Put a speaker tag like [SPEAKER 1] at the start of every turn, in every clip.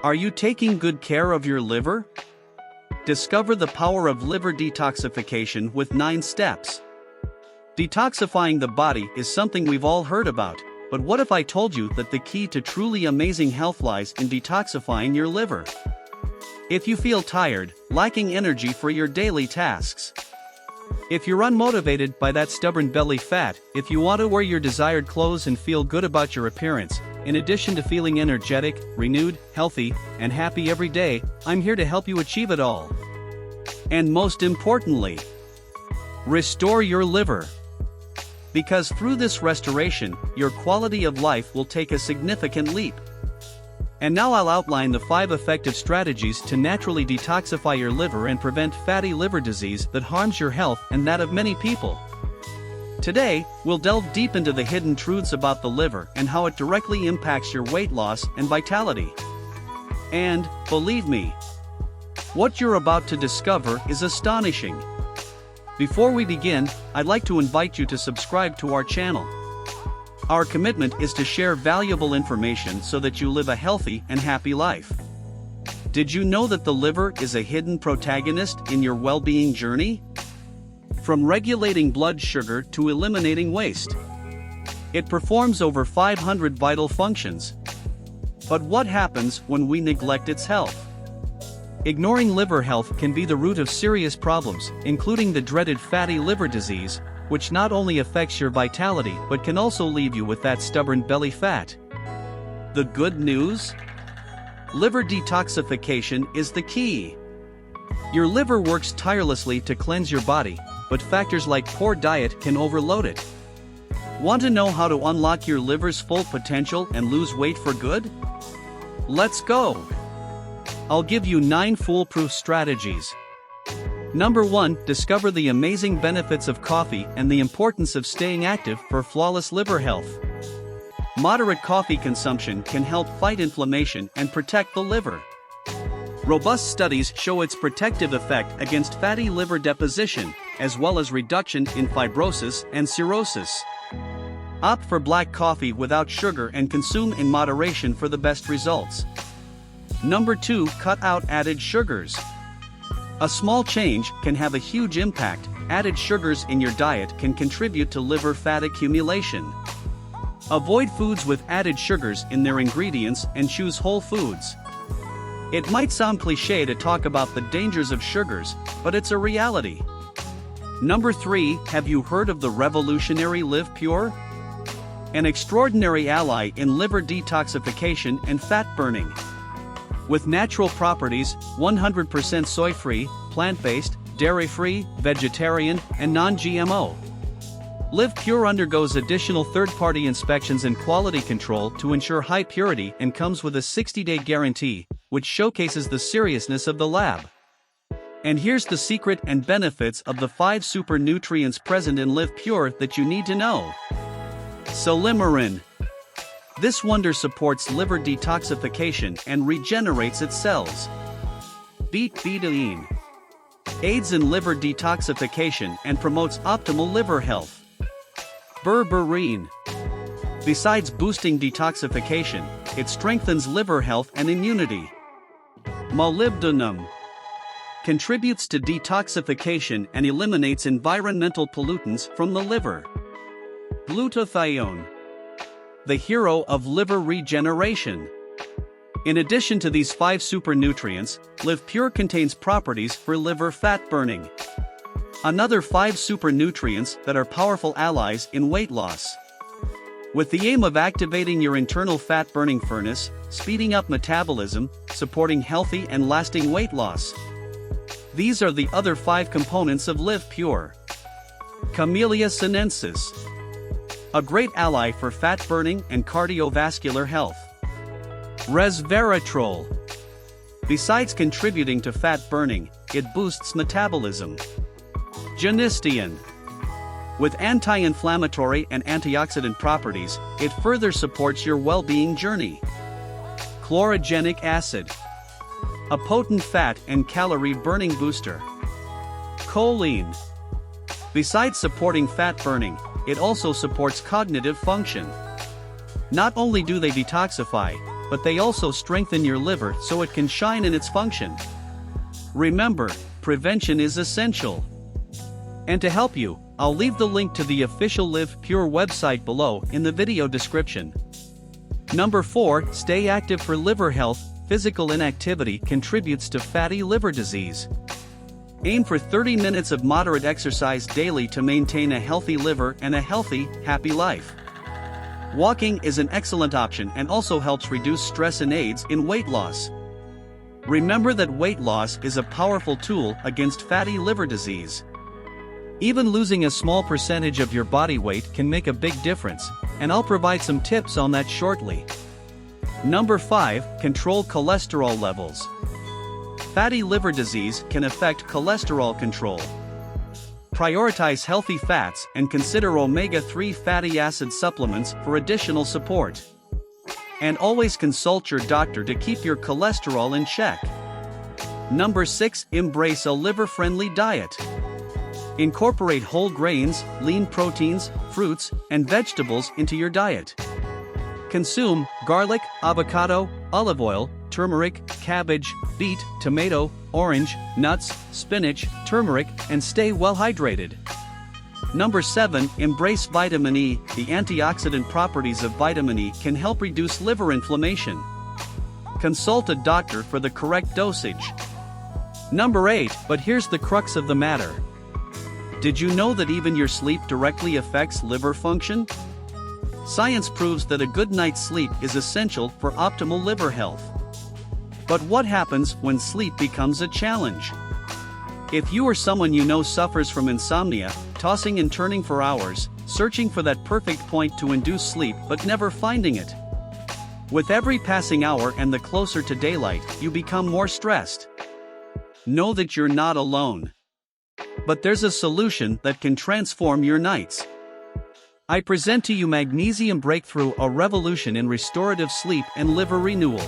[SPEAKER 1] Are you taking good care of your liver? Discover the power of liver detoxification with 9 steps. Detoxifying the body is something we've all heard about, but what if I told you that the key to truly amazing health lies in detoxifying your liver? If you feel tired, lacking energy for your daily tasks, if you're unmotivated by that stubborn belly fat, if you want to wear your desired clothes and feel good about your appearance, in addition to feeling energetic, renewed, healthy, and happy every day, I'm here to help you achieve it all. And most importantly, restore your liver. Because through this restoration, your quality of life will take a significant leap. And now I'll outline the 5 effective strategies to naturally detoxify your liver and prevent fatty liver disease that harms your health and that of many people. Today, we'll delve deep into the hidden truths about the liver and how it directly impacts your weight loss and vitality. And, believe me, what you're about to discover is astonishing. Before we begin, I'd like to invite you to subscribe to our channel. Our commitment is to share valuable information so that you live a healthy and happy life. Did you know that the liver is a hidden protagonist in your well-being journey? From regulating blood sugar to eliminating waste, it performs over 500 vital functions. But what happens when we neglect its health? Ignoring liver health can be the root of serious problems, including the dreaded fatty liver disease, which not only affects your vitality but can also leave you with that stubborn belly fat. The good news? Liver detoxification is the key. Your liver works tirelessly to cleanse your body, but factors like poor diet can overload it. Want to know how to unlock your liver's full potential and lose weight for good? Let's go! I'll give you 9 foolproof strategies. Number 1, discover the amazing benefits of coffee and the importance of staying active for flawless liver health. Moderate coffee consumption can help fight inflammation and protect the liver. Robust studies show its protective effect against fatty liver deposition, as well as reduction in fibrosis and cirrhosis. Opt for black coffee without sugar and consume in moderation for the best results. Number 2, cut out added sugars. A small change can have a huge impact. Added sugars in your diet can contribute to liver fat accumulation. Avoid foods with added sugars in their ingredients and choose whole foods. It might sound cliché to talk about the dangers of sugars, but it's a reality. Number 3, have you heard of the revolutionary Liv Pure? An extraordinary ally in liver detoxification and fat burning. With natural properties, 100% soy-free, plant-based, dairy-free, vegetarian, and non-GMO. Liv Pure undergoes additional third-party inspections and quality control to ensure high purity and comes with a 60-day guarantee, which showcases the seriousness of the lab. And here's the secret and benefits of the 5 super nutrients present in Liv Pure that you need to know. Silymarin. This wonder supports liver detoxification and regenerates its cells. Betaine aids in liver detoxification and promotes optimal liver health. Berberine. Besides boosting detoxification, it strengthens liver health and immunity. Molybdenum contributes to detoxification and eliminates environmental pollutants from the liver. Glutathione, the hero of liver regeneration. In addition to these 5 super nutrients, Liv Pure contains properties for liver fat burning. Another 5 super nutrients that are powerful allies in weight loss. With the aim of activating your internal fat burning furnace, speeding up metabolism, supporting healthy and lasting weight loss. These are the other 5 components of Liv Pure. Camellia sinensis, a great ally for fat burning and cardiovascular health. Resveratrol. Besides contributing to fat burning, it boosts metabolism. Genistein. With anti-inflammatory and antioxidant properties, it further supports your well-being journey. Chlorogenic acid, a potent fat and calorie burning booster. Choline. Besides supporting fat burning, it also supports cognitive function. Not only do they detoxify, but they also strengthen your liver so it can shine in its function. Remember, prevention is essential. And to help you, I'll leave the link to the official Liv Pure website below in the video description. Number 4, stay active for liver health. Physical inactivity contributes to fatty liver disease. Aim for 30 minutes of moderate exercise daily to maintain a healthy liver and a healthy, happy life. Walking is an excellent option and also helps reduce stress and aids in weight loss. Remember that weight loss is a powerful tool against fatty liver disease. Even losing a small percentage of your body weight can make a big difference, and I'll provide some tips on that shortly. Number 5, control cholesterol levels. Fatty liver disease can affect cholesterol control. Prioritize healthy fats and consider omega-3 fatty acid supplements for additional support. And always consult your doctor to keep your cholesterol in check. Number 6, embrace a liver-friendly diet. Incorporate whole grains, lean proteins, fruits, and vegetables into your diet. Consume garlic, avocado, olive oil, turmeric, cabbage, beet, tomato, orange, nuts, spinach, turmeric, and stay well hydrated. Number 7, embrace vitamin E. The antioxidant properties of vitamin E can help reduce liver inflammation. Consult a doctor for the correct dosage. Number 8, but here's the crux of the matter. Did you know that even your sleep directly affects liver function? Science proves that a good night's sleep is essential for optimal liver health. But what happens when sleep becomes a challenge? If you or someone you know suffers from insomnia, tossing and turning for hours, searching for that perfect point to induce sleep but never finding it. With every passing hour and the closer to daylight, you become more stressed. Know that you're not alone. But there's a solution that can transform your nights. I present to you Magnesium Breakthrough, a revolution in restorative sleep and liver renewal.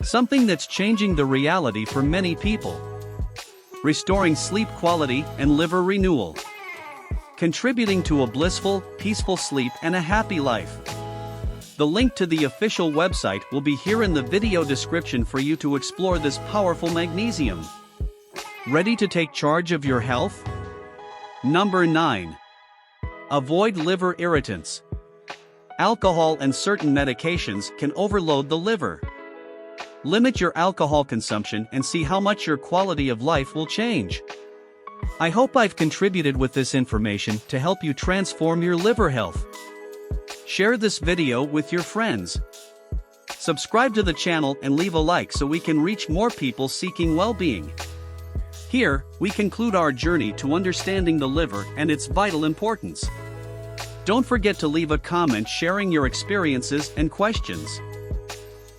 [SPEAKER 1] Something that's changing the reality for many people. Restoring sleep quality and liver renewal. Contributing to a blissful, peaceful sleep and a happy life. The link to the official website will be here in the video description for you to explore this powerful magnesium. Ready to take charge of your health? Number 9. Avoid liver irritants. Alcohol and certain medications can overload the liver. Limit your alcohol consumption and see how much your quality of life will change. I hope I've contributed with this information to help you transform your liver health. Share this video with your friends. Subscribe to the channel and leave a like so we can reach more people seeking well-being. Here, we conclude our journey to understanding the liver and its vital importance. Don't forget to leave a comment sharing your experiences and questions.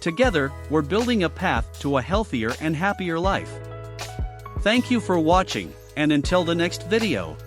[SPEAKER 1] Together, we're building a path to a healthier and happier life. Thank you for watching, and until the next video.